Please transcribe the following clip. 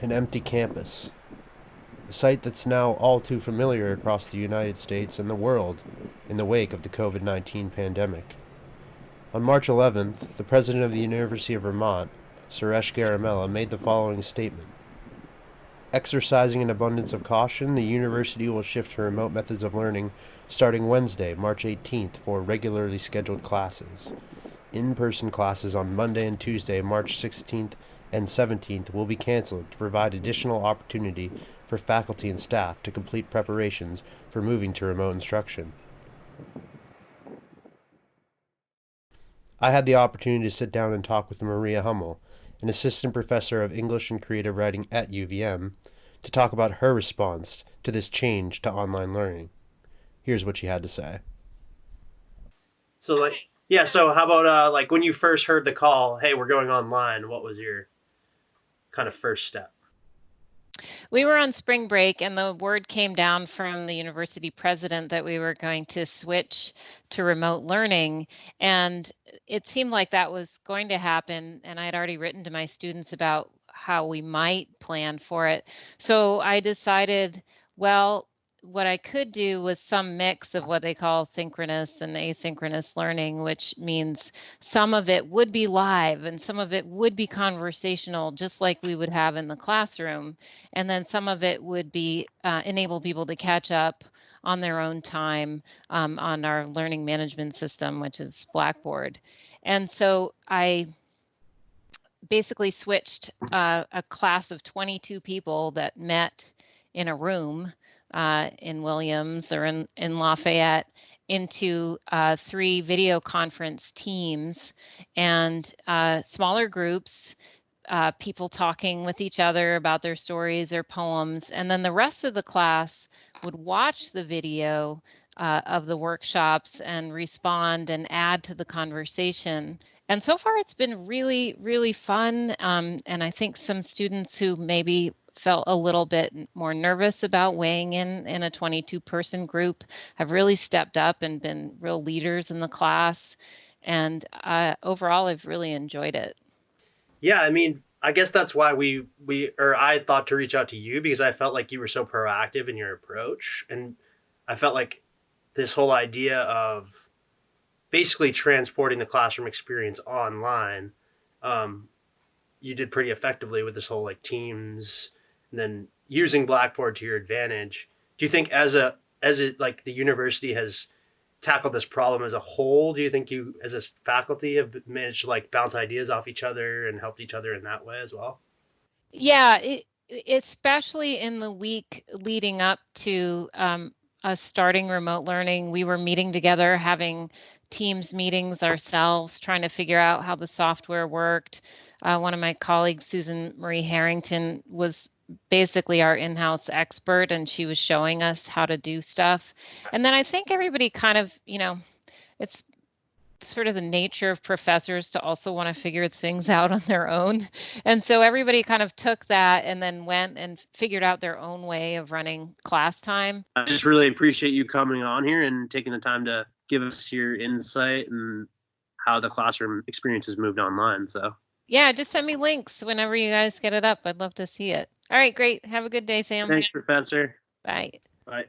An empty campus, a sight that's now all too familiar across the United States and the world in the wake of the COVID-19 pandemic. On March 11th, the president of the University of Vermont, Suresh Garamella, made the following statement. Exercising an abundance of caution, the university will shift to remote methods of learning starting Wednesday, March 18th, for regularly scheduled classes. In-person classes on Monday and Tuesday, March 16th and 17th, will be canceled to provide additional opportunity for faculty and staff to complete preparations for moving to remote instruction. I had the opportunity to sit down and talk with Maria Hummel, an assistant professor of English and creative writing at UVM, to talk about her response to this change to online learning. Here's what she had to say. So how about like when you first heard the call, hey, we're going online, what was your kind of first step? We were on spring break and the word came down from the university president that we were going to switch to remote learning. And it seemed like that was going to happen. And I had already written to my students about how we might plan for it. So I decided, well, what I could do was some mix of what they call synchronous and asynchronous learning, which means some of it would be live and some of it would be conversational, just like we would have in the classroom. And then some of it would be enable people to catch up on their own time on our learning management system, which is Blackboard. And so I basically switched a class of 22 people that met in a room in Williams or in Lafayette into 3 video conference teams and smaller groups, people talking with each other about their stories or poems. And then the rest of the class would watch the video of the workshops and respond and add to the conversation. And so far, it's been really, really fun. And I think some students who maybe felt a little bit more nervous about weighing in a 22-person group have really stepped up and been real leaders in the class. And overall, I've really enjoyed it. Yeah, I mean, I guess that's why I thought to reach out to you because I felt like you were so proactive in your approach. And I felt like this whole idea of basically transporting the classroom experience online, um, you did pretty effectively with this whole like teams and then using Blackboard to your advantage. Do you think like the university has tackled this problem as a whole? Do you think you as a faculty have managed to like bounce ideas off each other and helped each other in that way as well? Yeah, especially in the week leading up to us starting remote learning, we were meeting together, having Teams meetings ourselves, trying to figure out how the software worked. One of my colleagues, Susan Marie Harrington, was basically our in-house expert, and she was showing us how to do stuff. And then I think everybody kind of, it's sort of the nature of professors to also want to figure things out on their own. And so everybody kind of took that and then went and figured out their own way of running class time. I just really appreciate you coming on here and taking the time to give us your insight and how the classroom experience has moved online. So, Yeah, just send me links whenever you guys get it up. I'd love to see it. All right, great. Have a good day, Sam. thanks, Professor. Bye. Bye.